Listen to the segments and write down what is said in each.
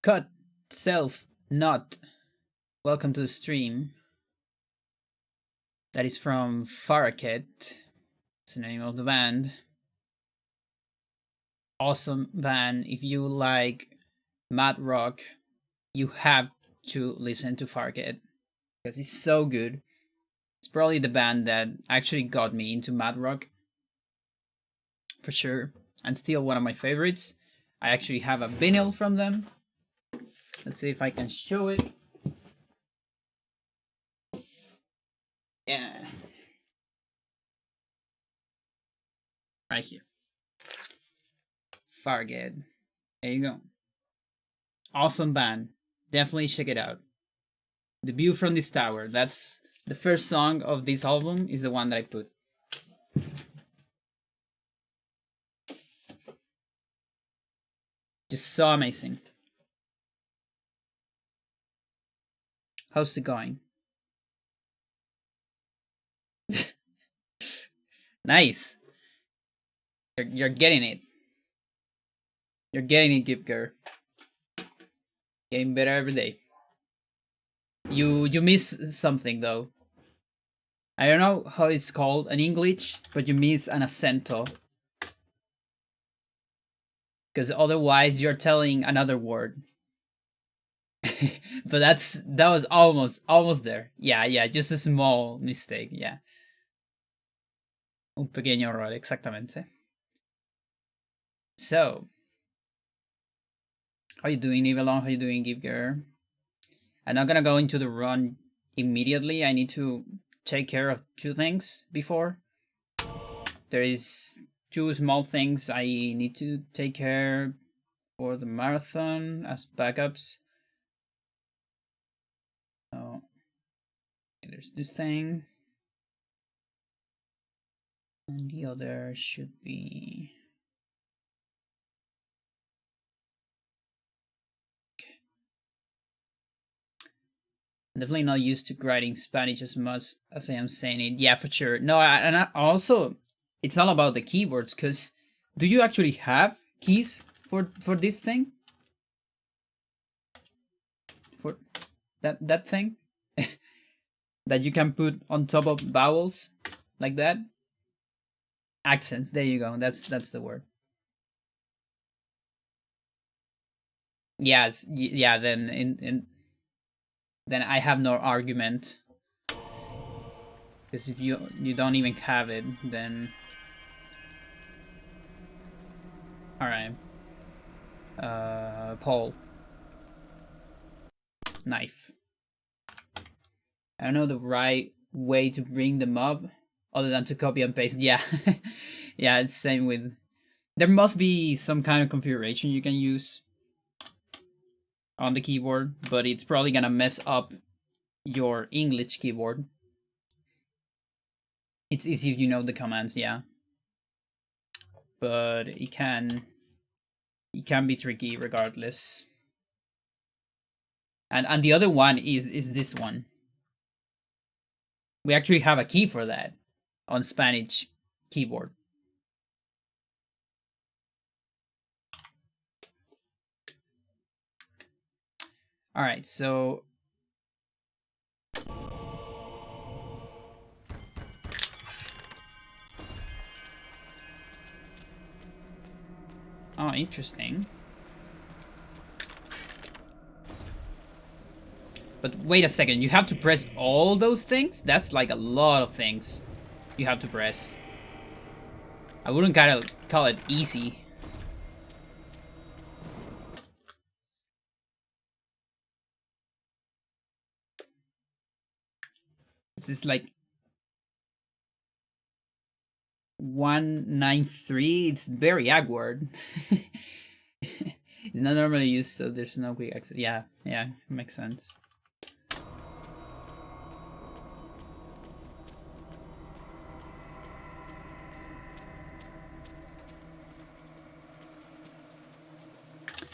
Cut self not. Welcome to the stream. That is from Farrakhet. It's the name of the band. Awesome band. If you like mad rock, you have to listen to Farrakhet because it's so good. It's probably the band that actually got me into mad rock for sure, and still one of my favorites. I actually have a vinyl from them. Let's see if I can show it. Yeah. Right here. Farrakhet. There you go. Awesome band. Definitely check it out. The View from this Tower. That's the first song of this album, is the one that I put. Just so amazing. How's it going? Nice. You're getting it. You're getting it, Gipker. Getting better every day. You miss something though. I don't know how it's called in English, but you miss an acento. Because otherwise you're telling another word. But that was almost there. Yeah, just a small mistake, yeah. Un pequeño error, exactamente. So, how you doing, Nivelon? How you doing, Givger? I'm not gonna go into the run immediately. I need to take care of two things before. There is two small things I need to take care for the marathon as backups. So, there's this thing. And the other should be... I'm definitely not used to writing Spanish as much as I am saying it. Yeah, for sure. No, and I also, it's all about the keywords, because do you actually have keys for this thing? For that thing? That you can put on top of vowels like that? Accents, there you go. That's the word. Yes, yeah, then then I have no argument. Because if you don't even have it, then alright. Pole. Knife. I don't know the right way to bring them up other than to copy and paste. Yeah. Yeah, it's same with... There must be some kind of configuration you can use on the keyboard, but it's probably gonna mess up your English keyboard. It's easy if you know the commands, yeah. But it can be tricky regardless. And the other one is this one. We actually have a key for that on Spanish keyboard. All right, so oh, interesting. But wait a second, you have to press all those things? That's like a lot of things you have to press. I wouldn't call it easy. It's just like 193. It's very awkward. It's not normally used, so there's no quick exit. Yeah, makes sense.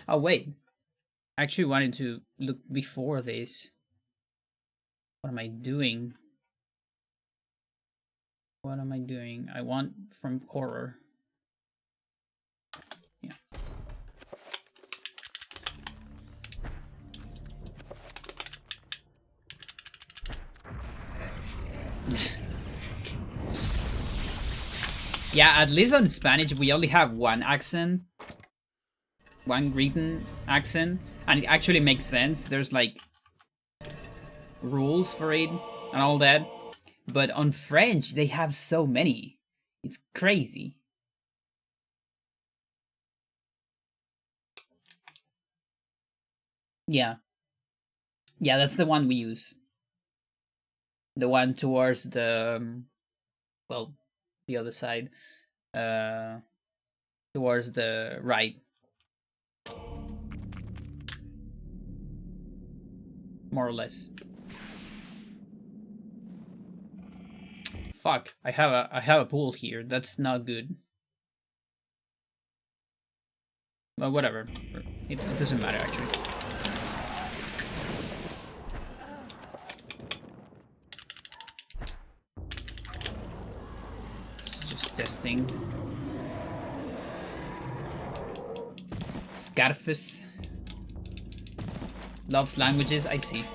Oh wait, I actually wanted to look before this. What am I doing? What am I doing? I want from horror. Yeah. Yeah, at least on Spanish we only have one accent. One written accent. And it actually makes sense. There's like rules for it and all that. But on French, they have so many. It's crazy. Yeah. Yeah, that's the one we use. The one towards the, well, the other side. Uh, Towards the right. More or less. Fuck, I have a pool here. That's not good. But whatever. It doesn't matter actually. It's just testing. Scarface loves languages, I see.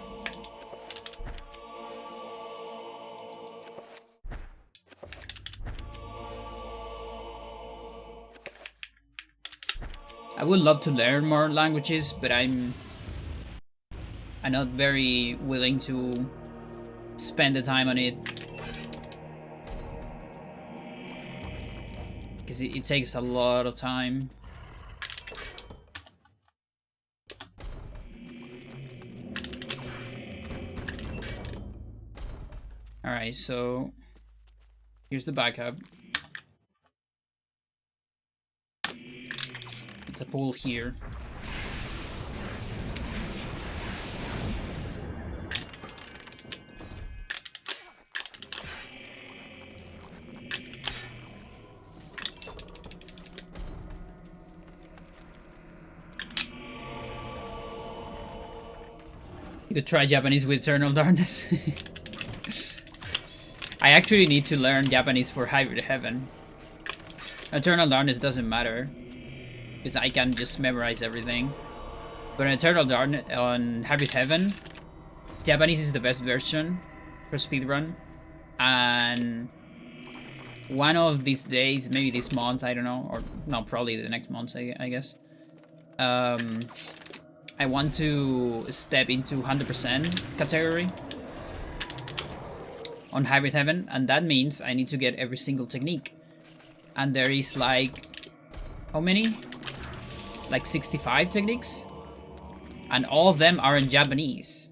I would love to learn more languages, but I'm not very willing to spend the time on it. Because it takes a lot of time. Alright, so here's the backup. It's a pool here. You could try Japanese with Eternal Darkness. I actually need to learn Japanese for Hybrid Heaven. Eternal Darkness doesn't matter, because I can just memorize everything. But on Eternal Darkness, on Hybrid Heaven, Japanese is the best version for speedrun. And one of these days, maybe this month, I don't know, or no, probably the next month, I guess. I want to step into 100% category on Hybrid Heaven, and that means I need to get every single technique. And there is like, how many? Like 65 techniques? And all of them are in Japanese.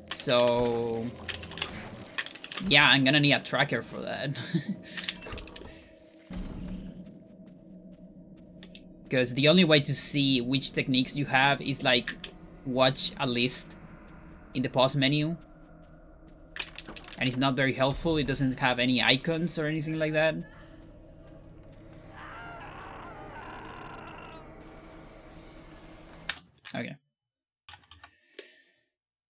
So, yeah, I'm gonna need a tracker for that. Because the only way to see which techniques you have is like watch a list in the pause menu. And it's not very helpful. It doesn't have any icons or anything like that. Okay.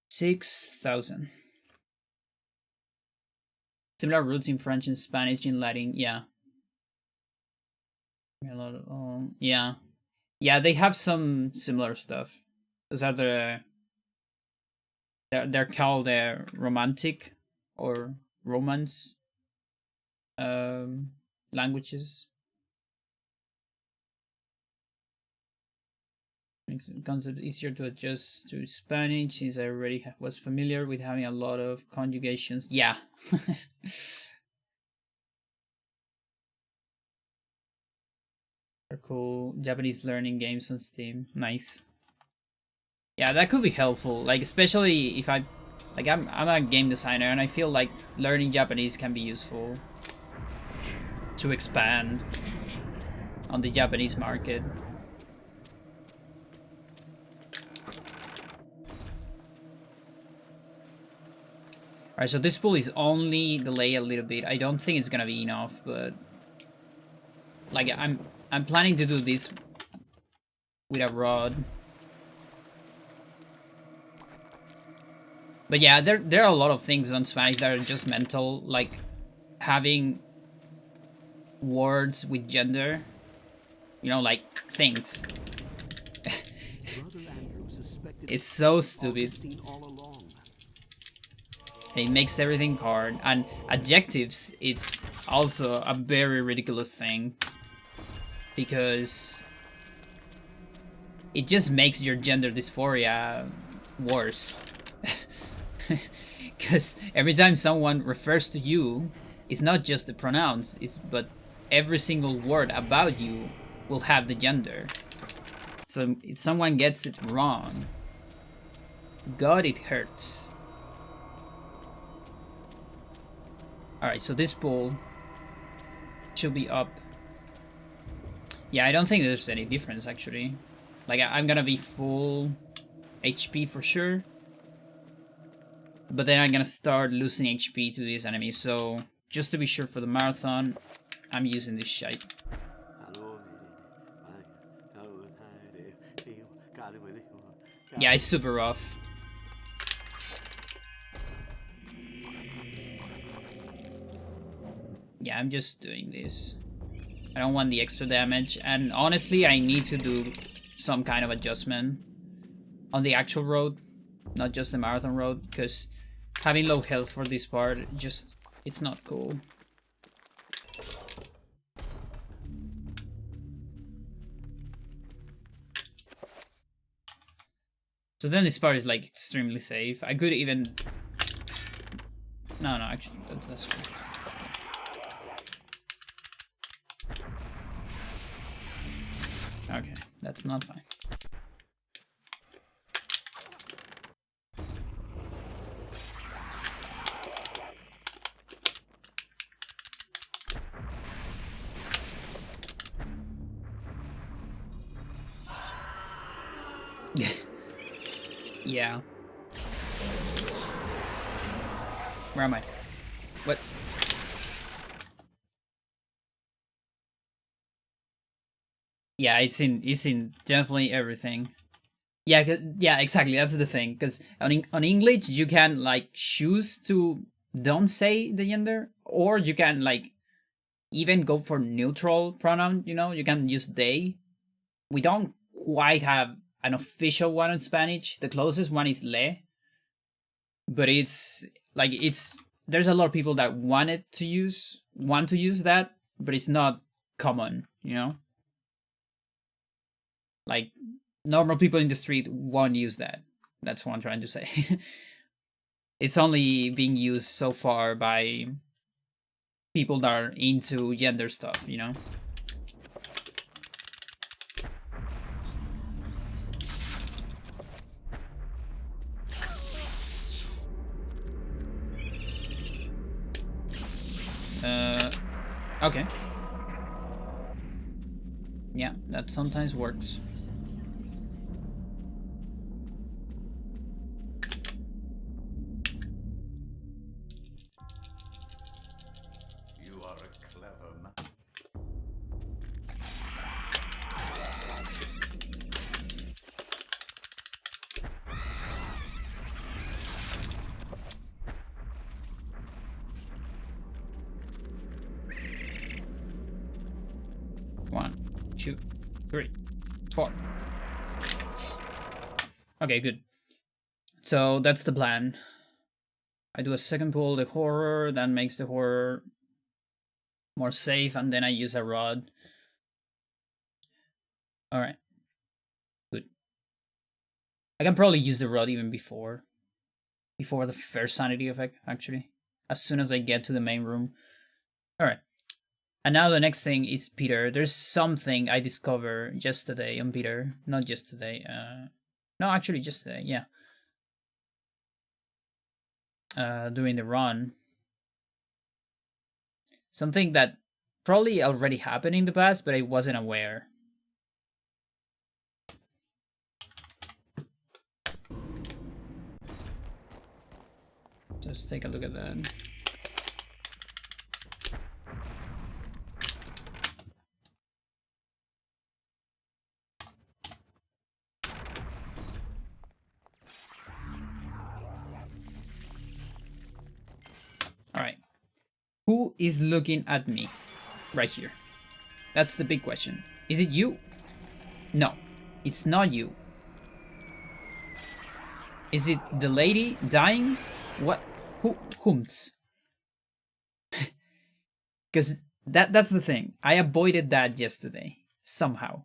6,000. Similar roots in French and Spanish in Latin, yeah. A lot of, yeah. Yeah, they have some similar stuff. Those are they're called romantic or romance languages. Makes the concept easier to adjust to Spanish since I already was familiar with having a lot of conjugations. Yeah. Cool. Japanese learning games on Steam. Nice. Yeah, that could be helpful. Like, especially if I'm a game designer and I feel like learning Japanese can be useful to expand on the Japanese market. Alright, so this pool is only delayed a little bit. I don't think it's gonna be enough, but like I'm planning to do this with a rod. But yeah, there are a lot of things on Spanish that are just mental, like having words with gender. You know, like things. It's so stupid. It makes everything hard. And adjectives, it's also a very ridiculous thing. Because it just makes your gender dysphoria worse. Because every time someone refers to you, it's not just the pronouns, but every single word about you will have the gender. So if someone gets it wrong, God, it hurts. Alright, so this pool should be up. Yeah, I don't think there's any difference, actually. Like, I'm gonna be full HP for sure. But then I'm gonna start losing HP to these enemies, so just to be sure for the marathon, I'm using this shite. Yeah, it's super rough. Yeah, I'm just doing this. I don't want the extra damage, and honestly, I need to do some kind of adjustment on the actual road, not just the marathon road, because having low health for this part, it's not cool. So then this part is like extremely safe. I could even... No, actually, that's true. Okay, that's not fine. Yeah. Where am I? What? Yeah, it's in definitely everything. Yeah, yeah, exactly. That's the thing. Because on English, you can like choose to don't say the gender, or you can like even go for neutral pronoun. You know, you can use they. We don't quite have an official one in Spanish. The closest one is le. But it's like there's a lot of people that want to use that, but it's not common. You know. Like, normal people in the street won't use that. That's what I'm trying to say. It's only being used so far by people that are into gender stuff, you know? Okay. Yeah, that sometimes works. You are a clever man. One, 2, 3, 4. Okay, good. So that's the plan. I do a second pull, the horror, that makes the horror more safe, and then I use a rod. Alright. Good. I can probably use the rod even before the first sanity effect, actually. As soon as I get to the main room. Alright. And now the next thing is Peter. There's something I discovered yesterday on Peter. Not yesterday. No, actually just today, yeah. Doing the run. Something that probably already happened in the past, but I wasn't aware. Let's take a look at that. Alright. Who is looking at me? Right here. That's the big question. Is it you? No, it's not you. Is it the lady dying? What? Humts. Because that's the thing. I avoided that yesterday. Somehow.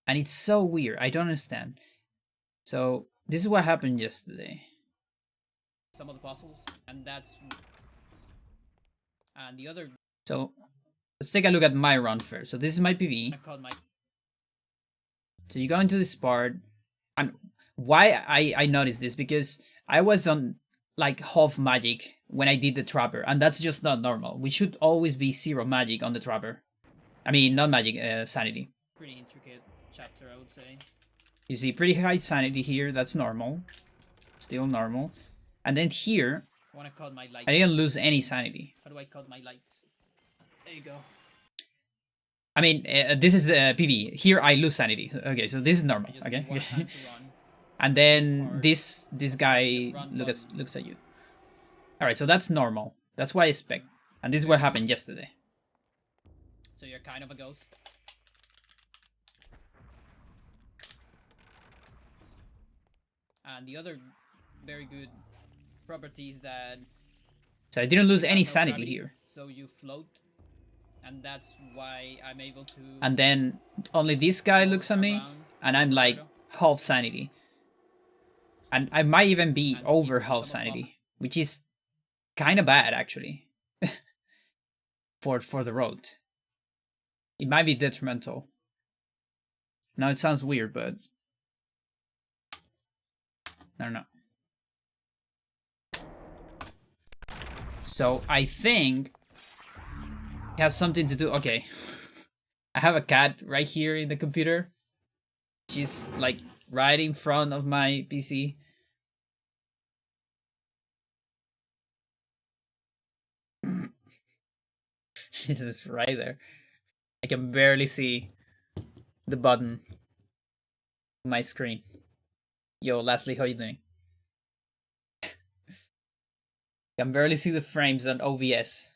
And it's so weird. I don't understand. So, this is what happened yesterday. Some of the puzzles. And that's... And the other... So, let's take a look at my run first. So, this is my PV. So, you go into this part. And why I noticed this? Because I was on, like, half magic when I did the Trapper. And that's just not normal. We should always be 0 magic on the Trapper. I mean, not magic, sanity. Pretty intricate chapter, I would say. You see pretty high sanity here. That's normal. Still normal. And then here, I didn't lose any sanity. How do I cut my lights? There you go. I mean, this is PV. Here I lose sanity. Okay, so this is normal. Okay. And then this guy looks at you. All right, so that's normal. That's what I expect. And this is what happened yesterday. So you're kind of a ghost. And the other very good property is that... So I didn't lose any sanity here. So you float. And that's why I'm able to... And then only this guy looks at me. And I'm like half sanity. And I might even be over half sanity. Which is kind of bad, actually. for the road. It might be detrimental. Now it sounds weird, but... I don't know. So I think it has something to do... Okay. I have a cat right here in the computer. She's like right in front of my PC. She's just right there. I can barely see the button on my screen. Yo, Leslie, how you doing? I can barely see the frames on OBS.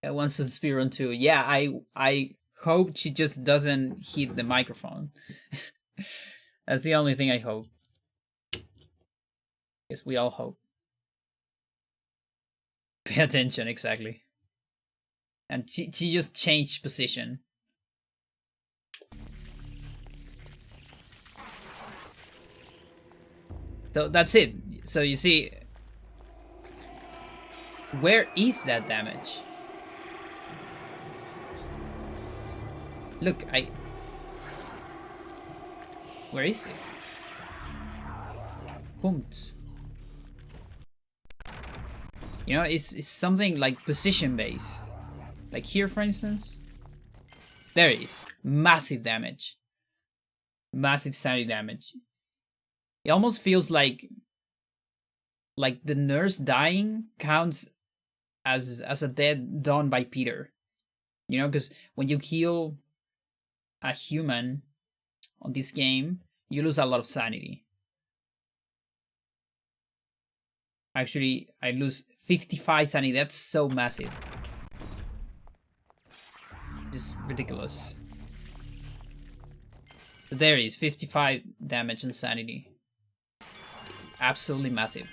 I want some Speedrun too. Yeah, I hope she just doesn't hit the microphone. That's the only thing I hope. Guess we all hope. Pay attention, exactly. And she just changed position. So that's it. So you see, where is that damage? Look, where is it? Humps. You know, it's something like position base. Like here, for instance. There it is. Massive damage. Massive sanity damage. It almost feels like the nurse dying counts as a death done by Peter. You know, because when you heal a human on this game, you lose a lot of sanity. Actually, I lose 55 sanity. That's so massive. Just ridiculous. So there is 55 damage and sanity. Absolutely massive.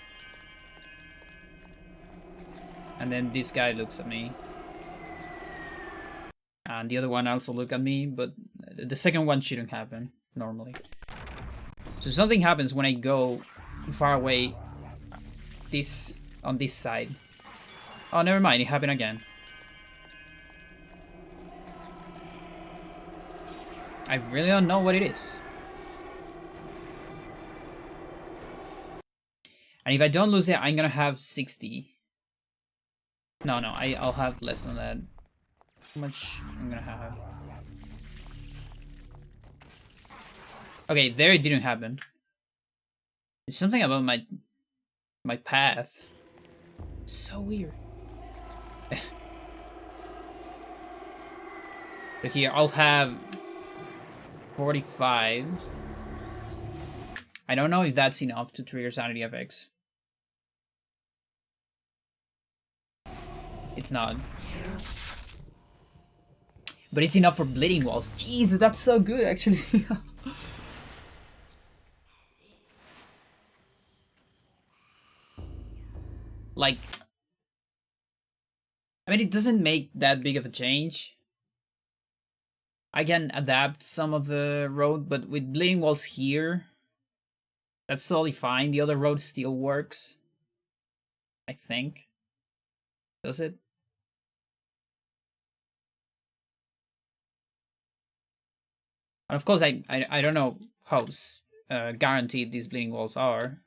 And then this guy looks at me. And the other one also look at me, but the second one shouldn't happen normally. So something happens when I go far away on this side. Oh, never mind, it happened again. I really don't know what it is. And if I don't lose it, I'm gonna have 60. No, I'll have less than that. How much I'm gonna have? Okay, there it didn't happen. There's something about my path. It's so weird. So here, I'll have 45. I don't know if that's enough to trigger sanity effects. It's not. But it's enough for bleeding walls. Jesus, that's so good, actually. like, I mean, it doesn't make that big of a change. I can adapt some of the road, but with bleeding walls here, that's totally fine. The other road still works, I think. Does it? And of course, I don't know how guaranteed these bleeding walls are.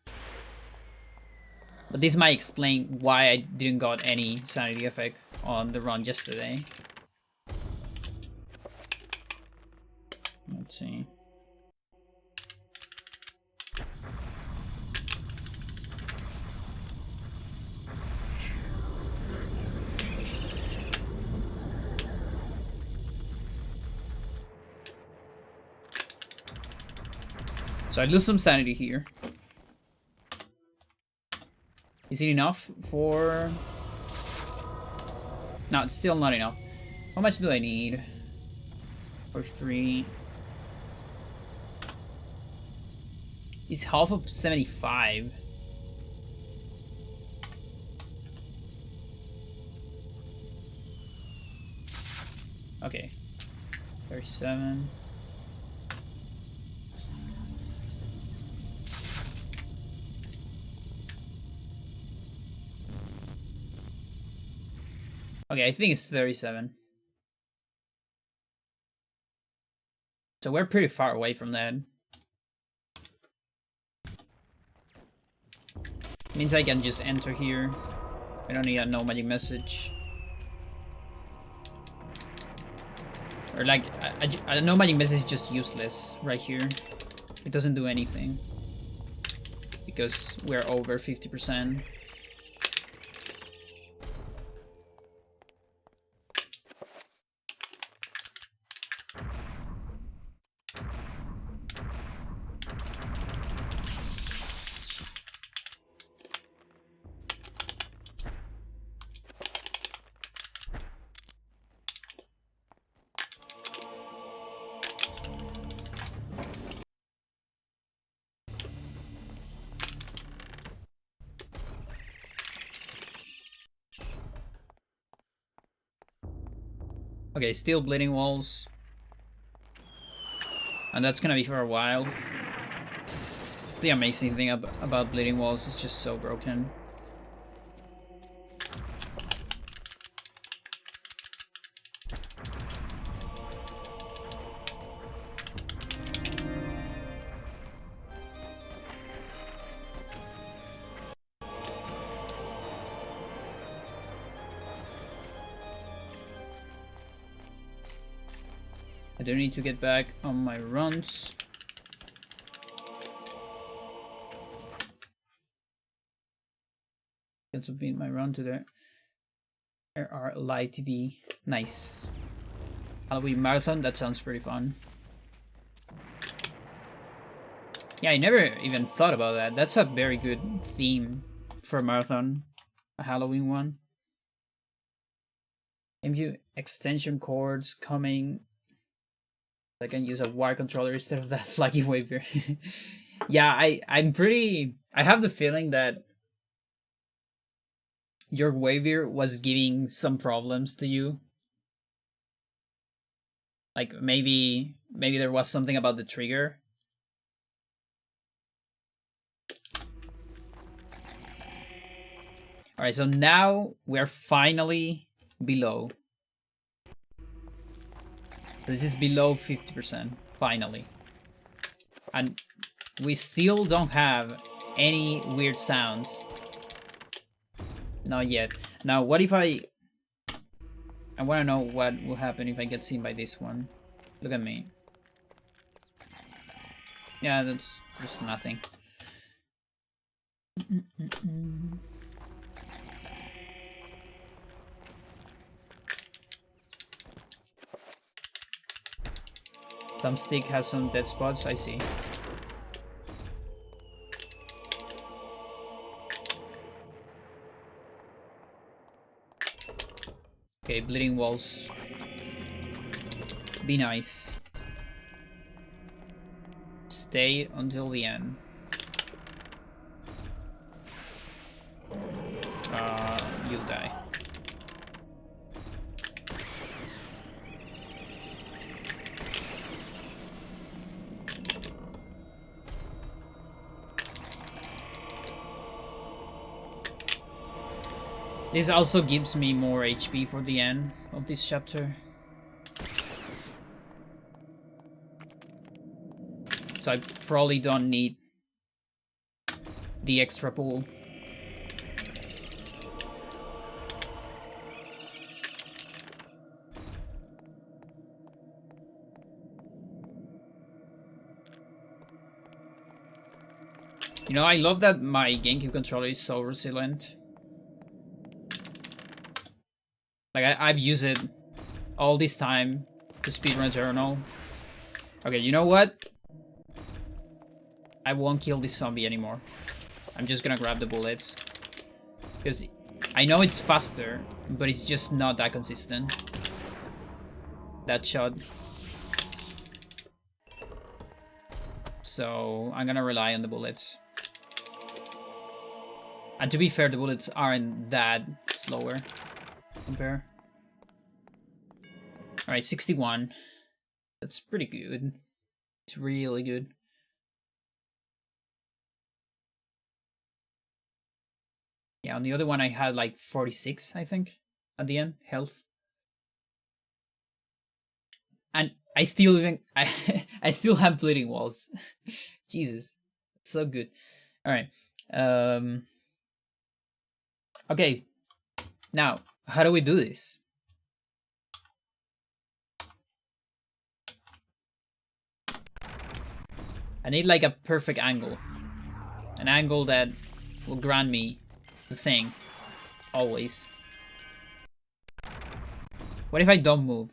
But this might explain why I didn't got any sanity effect on the run yesterday. Let's see. So I lose some sanity here. Is it enough for... No, it's still not enough. How much do I need? For 3. It's half of 75. Okay. 37. Okay, I think it's 37. So we're pretty far away from that. Means I can just enter here. I don't need a no magic message. Or like, a no magic message is just useless right here. It doesn't do anything. Because we're over 50%. Okay, still bleeding walls. And that's gonna be for a while. The amazing thing about bleeding walls is just so broken. I do need to get back on my runs. This will be my run to the RLITB. Nice. Halloween marathon, that sounds pretty fun. Yeah, I never even thought about that. That's a very good theme for a marathon. A Halloween one. MU extension cords coming. I can use a wire controller instead of that flaggy waver. Yeah, I have the feeling that your waver was giving some problems to you. Like maybe there was something about the trigger. Alright, so now we're finally below. This is below 50%, finally. And we still don't have any weird sounds. Not yet. Now, what if I want to know what will happen if I get seen by this one. Look at me. Yeah, that's just nothing. Thumbstick has some dead spots, I see. Okay, bleeding walls. Be nice. Stay until the end. you'll die. This also gives me more HP for the end of this chapter. So I probably don't need the extra pool. You know, I love that my GameCube controller is so resilient. Like, I've used it all this time to speedrun Journal. Okay, you know what? I won't kill this zombie anymore. I'm just gonna grab the bullets. Because I know it's faster, but it's just not that consistent. That shot. So I'm gonna rely on the bullets. And to be fair, the bullets aren't that slower. Compare. Alright, 61. That's pretty good. It's really good. Yeah, on the other one I had like 46, I think, at the end, health. And I still even I still have bleeding walls. Jesus. It's so good. Alright. Okay. Now, how do we do this? I need like a perfect angle. An angle that will grant me the thing. Always. What if I don't move?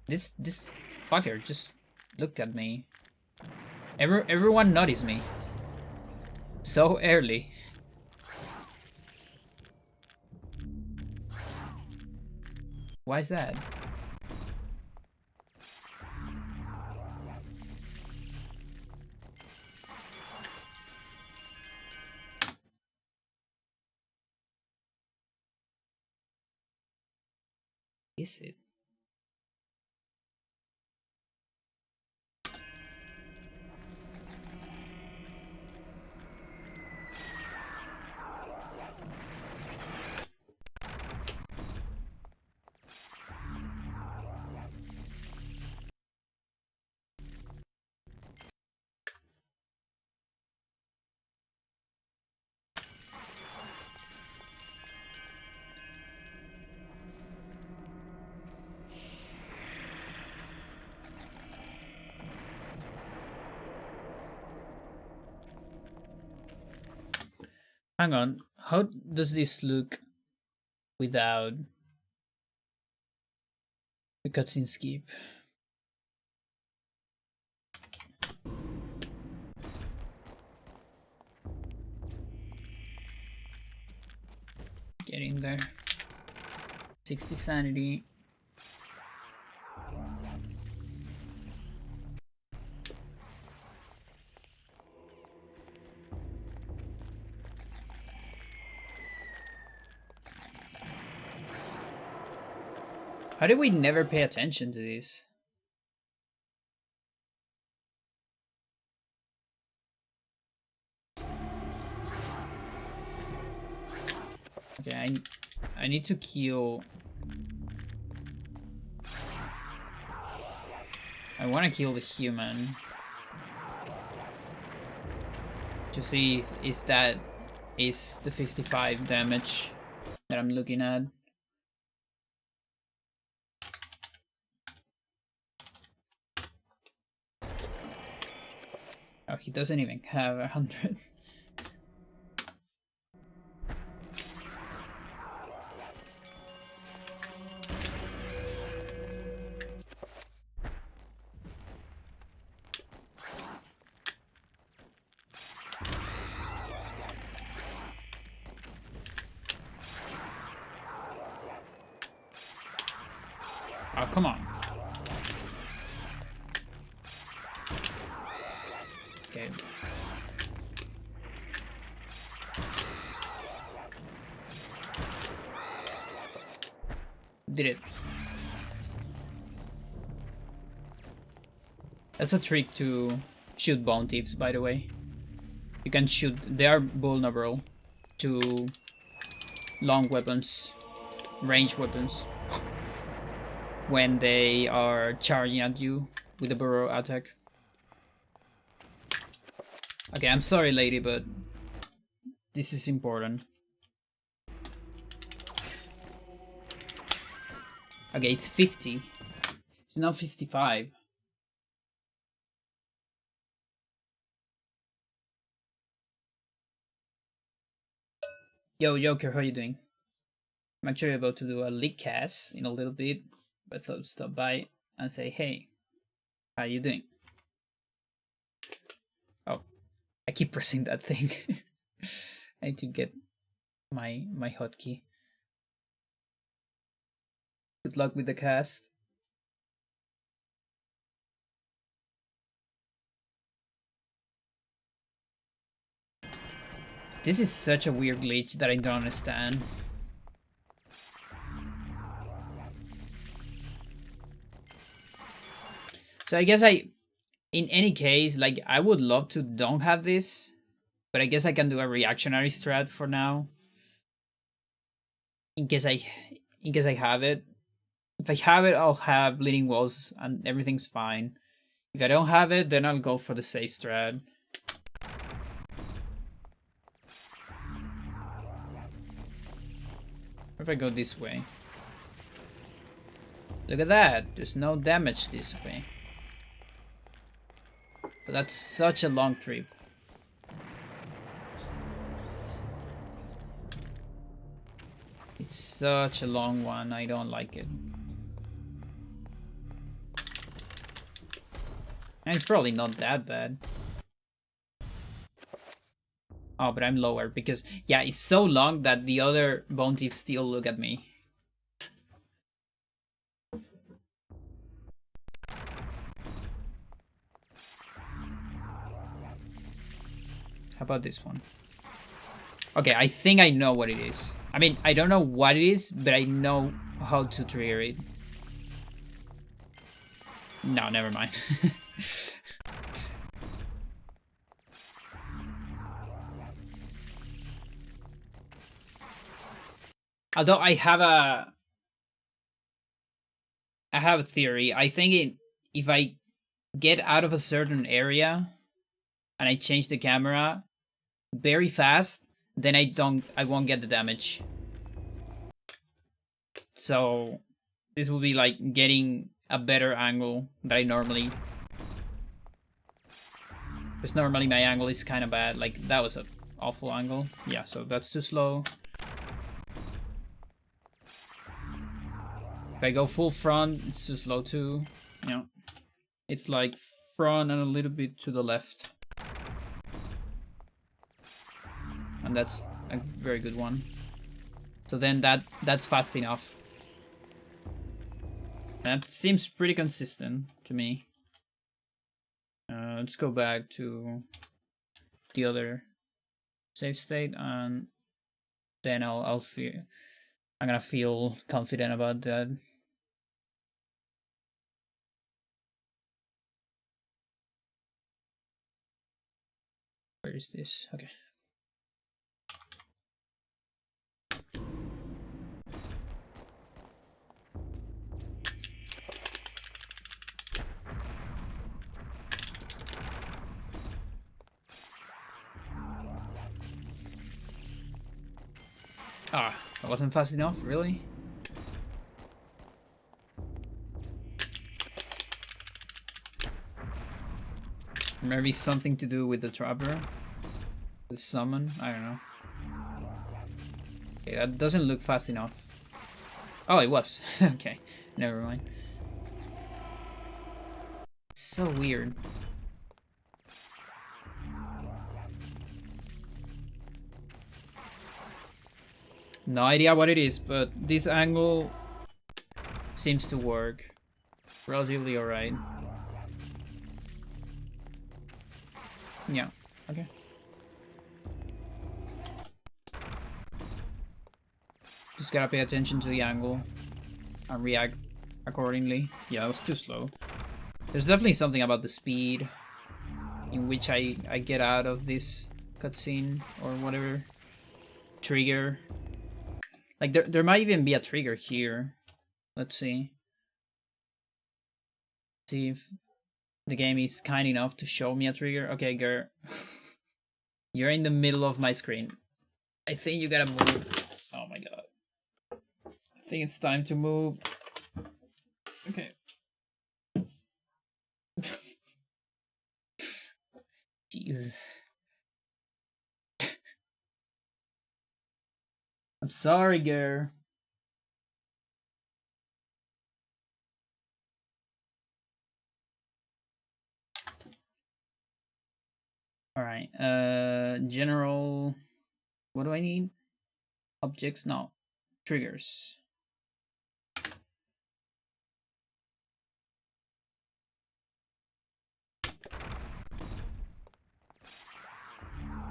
This fucker just look at me. Everyone noticed me. So early. Why is that? Is it? Hang on, how does this look without the cutscene skip? Getting there. 60 sanity. How did we never pay attention to this? Okay, I need to kill. I want to kill the human to see if that is the 55 damage that I'm looking at. Oh, he doesn't even have 100. Oh, come on. Did it. That's a trick to shoot bounties, by the way. You can shoot, they are vulnerable to long weapons, ranged weapons, when they are charging at you with a burrow attack. Okay, I'm sorry, lady, but this is important. Okay, it's 50. It's now 55. Yo, Joker, how you doing? I'm actually about to do a leak cast in a little bit, but I thought I'd stop by and say, hey, how you doing? Oh, I keep pressing that thing. I need to get my hotkey. Good luck with the cast. This is such a weird glitch that I don't understand. So I guess in any case, like, I would love to don't have this, but I guess I can do a reactionary strat for now. In case I have it. If I have it, I'll have bleeding walls and everything's fine. If I don't have it, then I'll go for the safe strat. If I go this way. Look at that, there's no damage this way. But that's such a long trip. It's such a long one, I don't like it. And it's probably not that bad. Oh, but I'm lower because, yeah, it's so long that the other bone thieves still look at me. How about this one? Okay, I think I know what it is. I mean, I don't know what it is, but I know how to trigger it. No, never mind. Although I have a theory. I think if I get out of a certain area and I change the camera very fast, then I won't get the damage. So this will be like getting a better angle that I normally, because normally my angle is kind of bad. Like, that was an awful angle. Yeah, so that's too slow. If I go full front, it's too slow too. Yeah, it's like front and a little bit to the left. And that's a very good one. So then that's fast enough. That seems pretty consistent to me. Let's go back to the other save state, and then I'm gonna feel confident about that. Where is this? Okay. Ah, that wasn't fast enough, really? Maybe something to do with the trapper? The summon? I don't know. Okay, that doesn't look fast enough. Oh, it was. Okay, never mind. It's so weird. No idea what it is, but this angle seems to work relatively alright. Yeah, okay. Just gotta pay attention to the angle. and react accordingly. Yeah, it was too slow. There's definitely something about the speed in which I get out of this cutscene or whatever trigger. Like there might even be a trigger here. Let's see. See if the game is kind enough to show me a trigger. Okay, girl. You're in the middle of my screen. I think you gotta move. Oh my god. I think it's time to move. Okay. Jesus. I'm sorry, girl. Alright. General. What do I need? Objects? No. Triggers.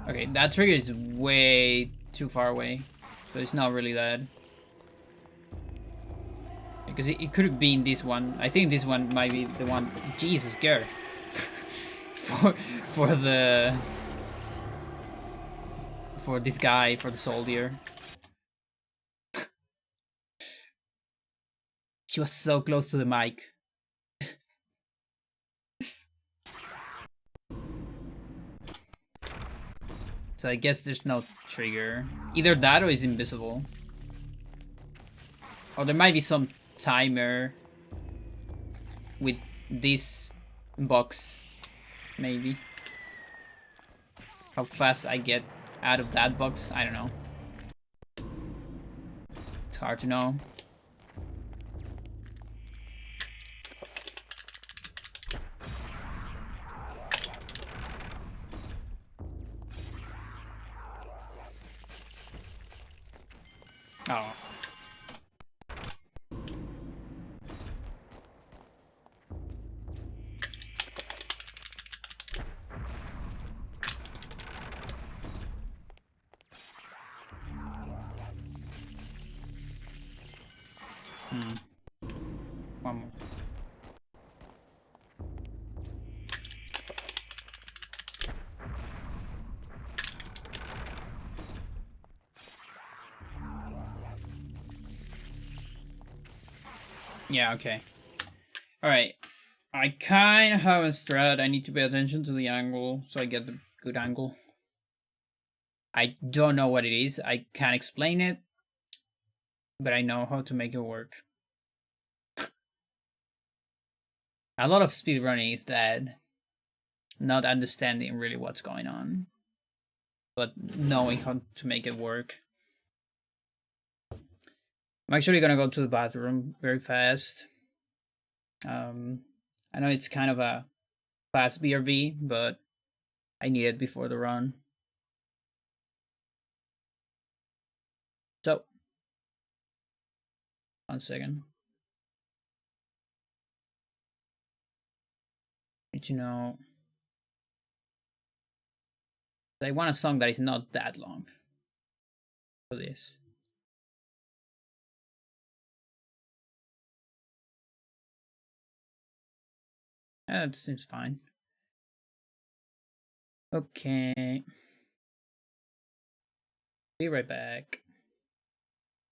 Okay, that trigger is way too far away. So it's not really that. Because it could have been this one. I think this one might be the one. Jesus, girl. for the... For this guy, for the soldier. She was so close to the mic. So I guess there's no trigger. Either that or it's invisible. Or there might be some timer with this box, maybe. How fast I get out of that box, I don't know. It's hard to know. Oh. One more. Yeah, okay. Alright. I kind of have a strat. I need to pay attention to the angle so I get the good angle. I don't know what it is. I can't explain it. But I know how to make it work. A lot of speedrunning is that not understanding really what's going on, but knowing how to make it work. I'm actually gonna go to the bathroom very fast. I know it's kind of a fast BRB, but I need it before the run. So, 1 second. Need to know. I want a song that is not that long for this. That seems fine. Okay. Be right back.